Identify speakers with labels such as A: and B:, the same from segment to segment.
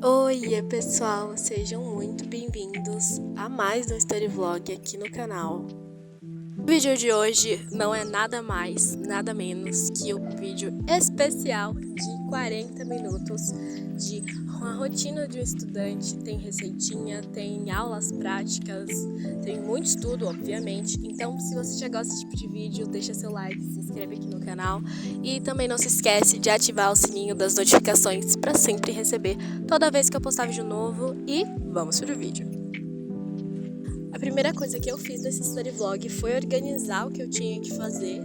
A: Oi, pessoal, sejam muito bem-vindos a mais um Story Vlog aqui no canal. O vídeo de hoje não é nada mais, nada menos que um vídeo especial de 40 minutos de uma rotina de um estudante. Tem receitinha, tem aulas práticas, tem muito estudo, obviamente. Então, se você já gosta desse tipo de vídeo, deixa seu like, se inscreve aqui no canal e também não se esquece de ativar o sininho das notificações para sempre receber toda vez que eu postar vídeo novo. E vamos pro vídeo. A primeira coisa que eu fiz nesse story vlog foi organizar o que eu tinha que fazer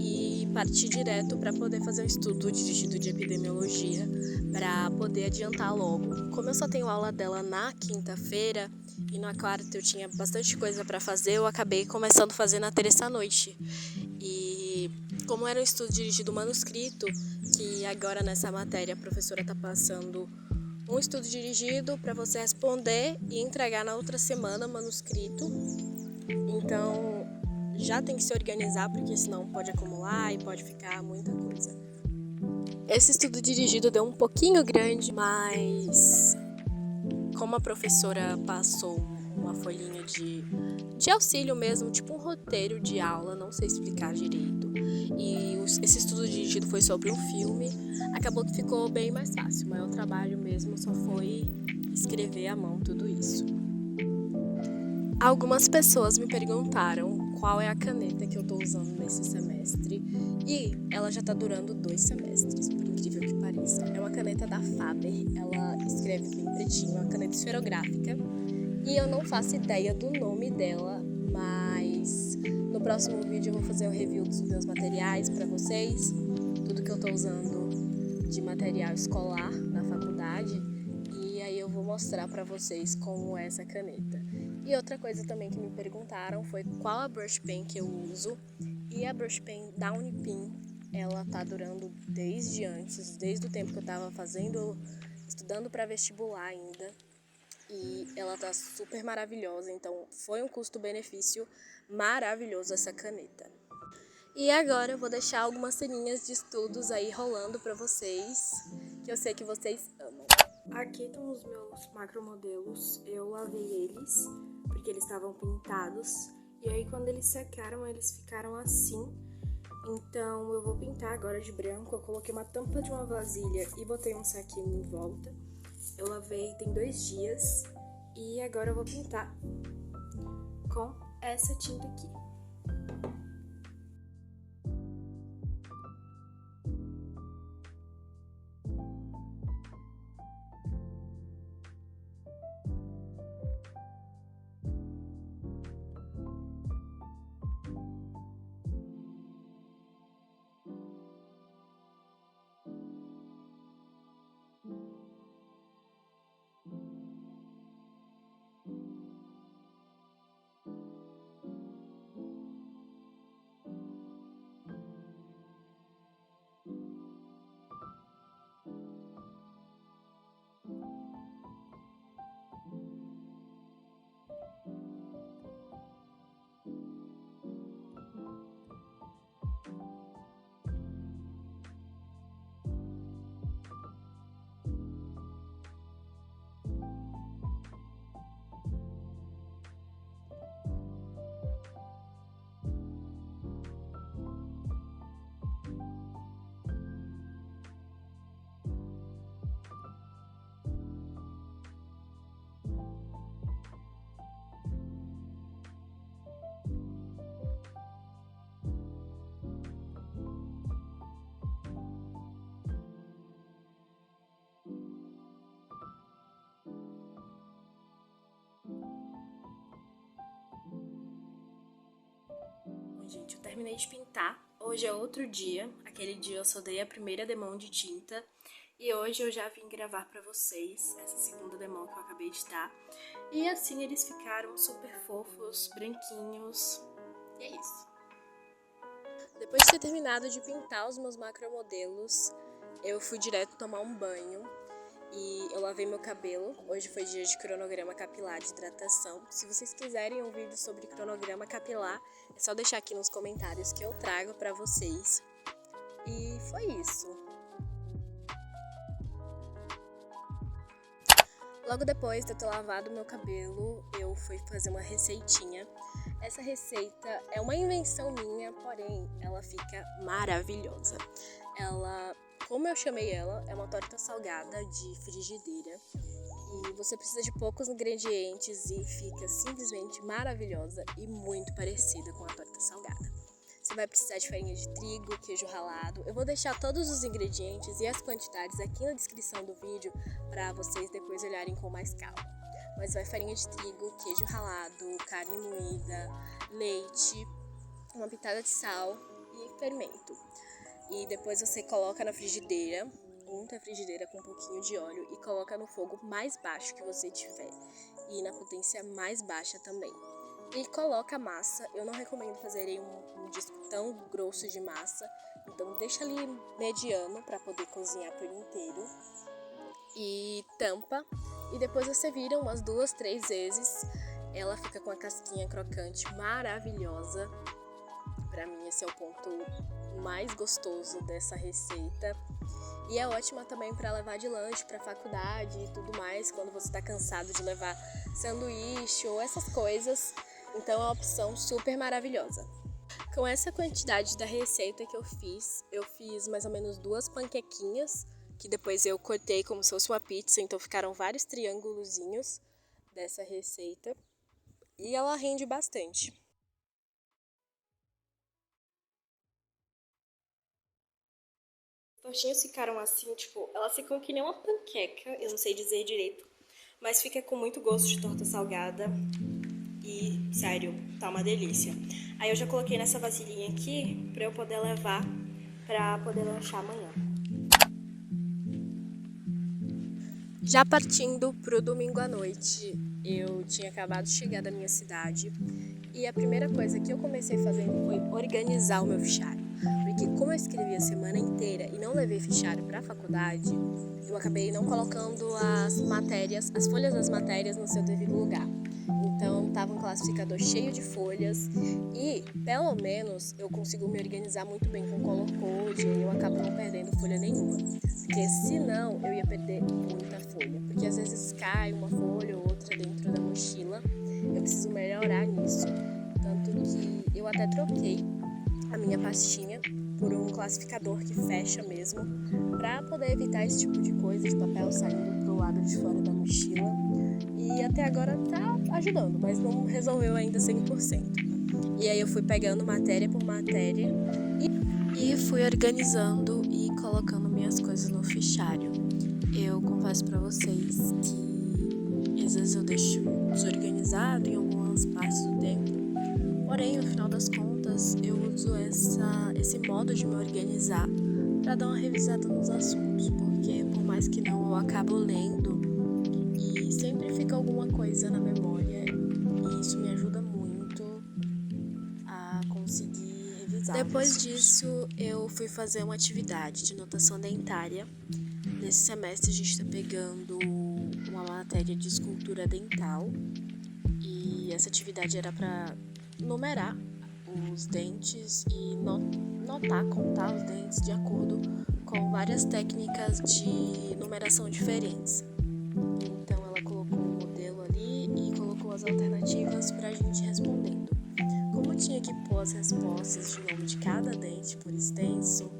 A: e partir direto para poder fazer um estudo dirigido de epidemiologia para poder adiantar logo. Como eu só tenho aula dela na quinta-feira e na quarta eu tinha bastante coisa para fazer, eu acabei começando a fazer na terça à noite. E como era um estudo dirigido manuscrito, que agora nessa matéria a professora está passando um estudo dirigido para você responder e entregar na outra semana manuscrito. Então já tem que se organizar, porque senão pode acumular e pode ficar muita coisa. Esse estudo dirigido deu um pouquinho grande, mas como a professora passou uma folhinha de auxílio mesmo, tipo um roteiro de aula, não sei explicar direito, e esse estudo dirigido foi sobre um filme, acabou que ficou bem mais fácil. O maior trabalho mesmo só foi escrever à mão tudo isso. Algumas pessoas me perguntaram qual é a caneta que eu tô usando nesse semestre, e ela já tá durando 2 semestres, por incrível que pareça. É uma caneta da Faber, ela escreve bem pretinho, é uma caneta esferográfica, e eu não faço ideia do nome dela, mas no próximo vídeo eu vou fazer o review dos meus materiais pra vocês, tudo que eu tô usando de material escolar na faculdade, e aí eu vou mostrar pra vocês como é essa caneta. E outra coisa também que me perguntaram foi qual a brush pen que eu uso, e a brush pen da Unipin, ela tá durando desde antes, desde o tempo que eu tava estudando para vestibular ainda, e ela tá super maravilhosa, então foi um custo-benefício maravilhoso essa caneta. E agora eu vou deixar algumas ceninhas de estudos aí rolando pra vocês, que eu sei que vocês amam. Aqui estão os meus macromodelos, eu lavei eles, porque eles estavam pintados, e aí quando eles secaram, eles ficaram assim. Então eu vou pintar agora de branco. Eu coloquei uma tampa de uma vasilha e botei um saquinho em volta. Eu lavei tem 2 dias, e agora eu vou pintar com essa tinta aqui. Bom, gente, eu terminei de pintar. Hoje é outro dia. Aquele dia eu só dei a primeira demão de tinta. E hoje eu já vim gravar pra vocês essa segunda demão que eu acabei de dar. E assim eles ficaram super fofos, branquinhos. E é isso. Depois de ter terminado de pintar os meus macromodelos, eu fui direto tomar um banho. E eu lavei meu cabelo. Hoje foi dia de cronograma capilar de hidratação. Se vocês quiserem um vídeo sobre cronograma capilar, é só deixar aqui nos comentários que eu trago pra vocês. E foi isso. Logo depois de eu ter lavado meu cabelo, eu fui fazer uma receitinha. Essa receita é uma invenção minha, porém ela fica maravilhosa. Como eu chamei ela, é uma torta salgada de frigideira. E você precisa de poucos ingredientes e fica simplesmente maravilhosa e muito parecida com a torta salgada. Você vai precisar de farinha de trigo, queijo ralado. Eu vou deixar todos os ingredientes e as quantidades aqui na descrição do vídeo para vocês depois olharem com mais calma. Mas vai farinha de trigo, queijo ralado, carne moída, leite, uma pitada de sal e fermento. E depois você coloca na frigideira, unta a frigideira com um pouquinho de óleo e coloca no fogo mais baixo que você tiver e na potência mais baixa também. E coloca a massa. Eu não recomendo fazer em um disco tão grosso de massa, então deixa ali mediano para poder cozinhar por inteiro e tampa. E depois você vira umas 2, 3 vezes. Ela fica com a casquinha crocante maravilhosa. Para mim esse é o ponto mais gostoso dessa receita. E é ótima também para levar de lanche para faculdade e tudo mais, quando você está cansado de levar sanduíche ou essas coisas. Então é uma opção super maravilhosa. Com essa quantidade da receita que eu fiz mais ou menos 2 panquequinhas, que depois eu cortei como se fosse uma pizza, então ficaram vários triângulozinhos dessa receita. E ela rende bastante. As tortinhas ficaram assim, tipo, elas ficam que nem uma panqueca, eu não sei dizer direito, mas fica com muito gosto de torta salgada e, sério, tá uma delícia. Aí eu já coloquei nessa vasilhinha aqui pra eu poder levar pra poder lanchar amanhã. Já partindo pro domingo à noite, eu tinha acabado de chegar da minha cidade e a primeira coisa que eu comecei fazendo foi organizar o meu fichário. Porque como eu escrevi a semana inteira e não levei fichário para a faculdade, eu acabei não colocando as folhas das matérias no seu devido lugar. Então estava um classificador cheio de folhas e pelo menos eu consigo me organizar muito bem com color code e eu acabo não perdendo folha nenhuma. Porque senão eu ia perder muita folha. Porque às vezes cai uma folha ou outra dentro da mochila. Eu preciso melhorar nisso. Tanto que eu até troquei a minha pastinha por um classificador que fecha mesmo, para poder evitar esse tipo de coisa, de papel saindo pro lado de fora da mochila. E até agora tá ajudando, mas não resolveu ainda 100%. E aí eu fui pegando matéria por matéria e fui organizando e colocando minhas coisas no fichário. Eu confesso para vocês que às vezes eu deixo desorganizado em algumas partes do tempo. Porém, no final das contas, eu uso esse modo de me organizar para dar uma revisada nos assuntos, porque por mais que não, eu acabo lendo e sempre fica alguma coisa na memória e isso me ajuda muito a conseguir revisar. Depois disso, eu fui fazer uma atividade de notação dentária. Nesse semestre, a gente está pegando uma matéria de escultura dental e essa atividade era para numerar os dentes e contar os dentes de acordo com várias técnicas de numeração diferentes. Então ela colocou um modelo ali e colocou as alternativas para a gente respondendo. Como tinha que pôr as respostas de nome de cada dente por extenso,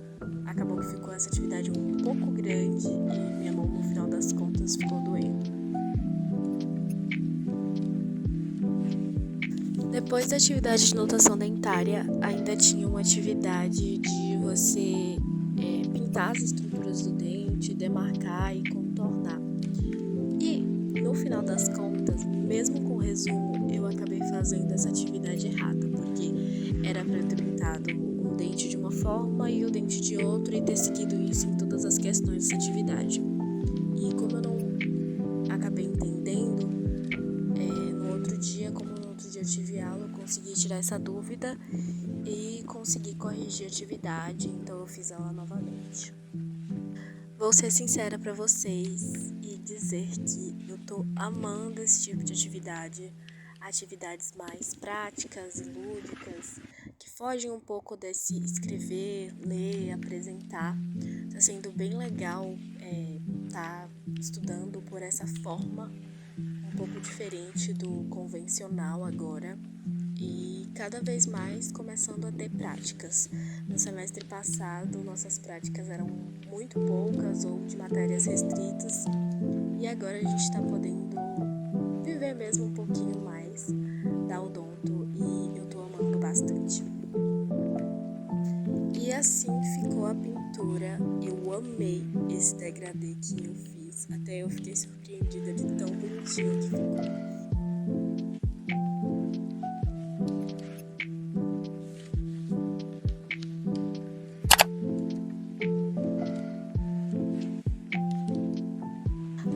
A: acabou que ficou essa atividade um pouco grande e minha mão no final das contas ficou doendo. Depois da atividade de notação dentária, ainda tinha uma atividade de você pintar as estruturas do dente, demarcar e contornar. E, no final das contas, mesmo com o resumo, eu acabei fazendo essa atividade errada, porque era para eu ter pintado um dente de uma forma e o dente de outro e ter seguido isso em todas as questões dessa atividade. E como eu não acabei entendendo, no outro dia eu tive aula, eu consegui tirar essa dúvida e consegui corrigir a atividade, então eu fiz ela novamente. Vou ser sincera para vocês e dizer que eu tô amando esse tipo de atividades mais práticas e lúdicas, que fogem um pouco desse escrever, ler, apresentar. Tá sendo bem legal tá estudando por essa forma um pouco diferente do convencional agora e cada vez mais começando a ter práticas. No semestre passado, nossas práticas eram muito poucas ou de matérias restritas e agora a gente está podendo viver mesmo um pouquinho mais da odonto e eu tô amando bastante. E assim ficou a pintura. Eu amei esse degradê que eu fiz. Até eu fiquei surpreendida de tão bonitinho que ficou.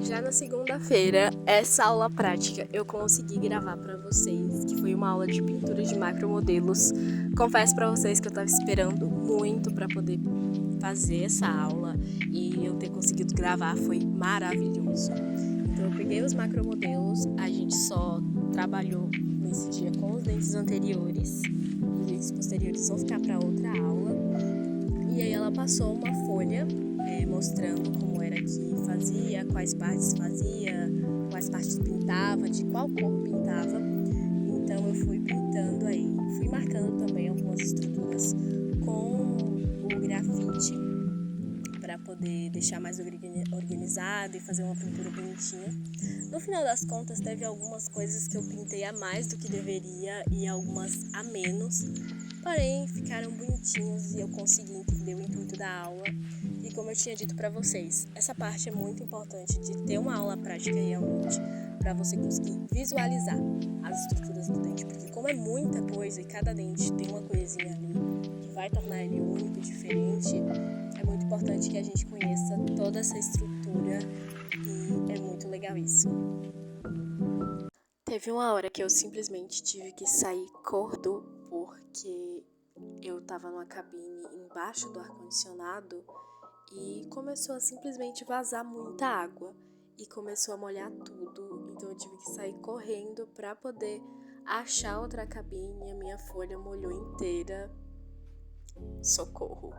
A: Já na segunda-feira, essa aula prática eu consegui gravar pra vocês, que foi uma aula de pintura de macromodelos. Confesso pra vocês que eu tava esperando muito pra poder fazer essa aula e eu ter conseguido gravar foi maravilhoso. Então eu peguei os macromodelos, a gente só trabalhou nesse dia com os dentes anteriores, os dentes posteriores vão ficar pra outra aula. E aí ela passou uma folha mostrando como era que fazia, quais partes fazia, quais partes pintava, de qual cor pintava. Então eu fui pintando aí, fui marcando também algumas estruturas com o grafite para poder deixar mais organizado e fazer uma pintura bonitinha. No final das contas, teve algumas coisas que eu pintei a mais do que deveria e algumas a menos, porém ficaram bonitinhos e eu consegui entender o intuito da aula. E como eu tinha dito para vocês, essa parte é muito importante de ter uma aula prática realmente para você conseguir visualizar as estruturas do dente, porque como é muita coisa e cada dente tem uma coisinha ali que vai tornar ele único, diferente, é muito importante que a gente conheça toda essa estrutura e é muito legal isso. Teve uma hora que eu simplesmente tive que sair correndo porque eu tava numa cabine embaixo do ar-condicionado e começou a simplesmente vazar muita água e começou a molhar tudo, então eu tive que sair correndo para poder achar outra cabine. A minha folha molhou inteira, socorro,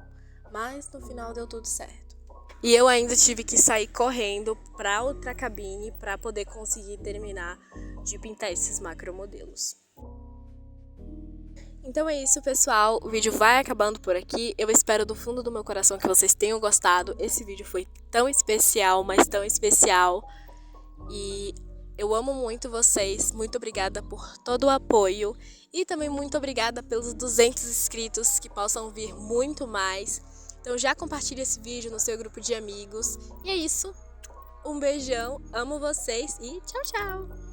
A: mas no final deu tudo certo. E eu ainda tive que sair correndo para outra cabine para poder conseguir terminar de pintar esses macromodelos. Então é isso, pessoal, o vídeo vai acabando por aqui. Eu espero do fundo do meu coração que vocês tenham gostado. Esse vídeo foi tão especial, mas tão especial. E eu amo muito vocês. Muito obrigada por todo o apoio. E também muito obrigada pelos 200 inscritos, que possam vir muito mais. Então já compartilhe esse vídeo no seu grupo de amigos. E é isso. Um beijão, amo vocês e tchau, tchau!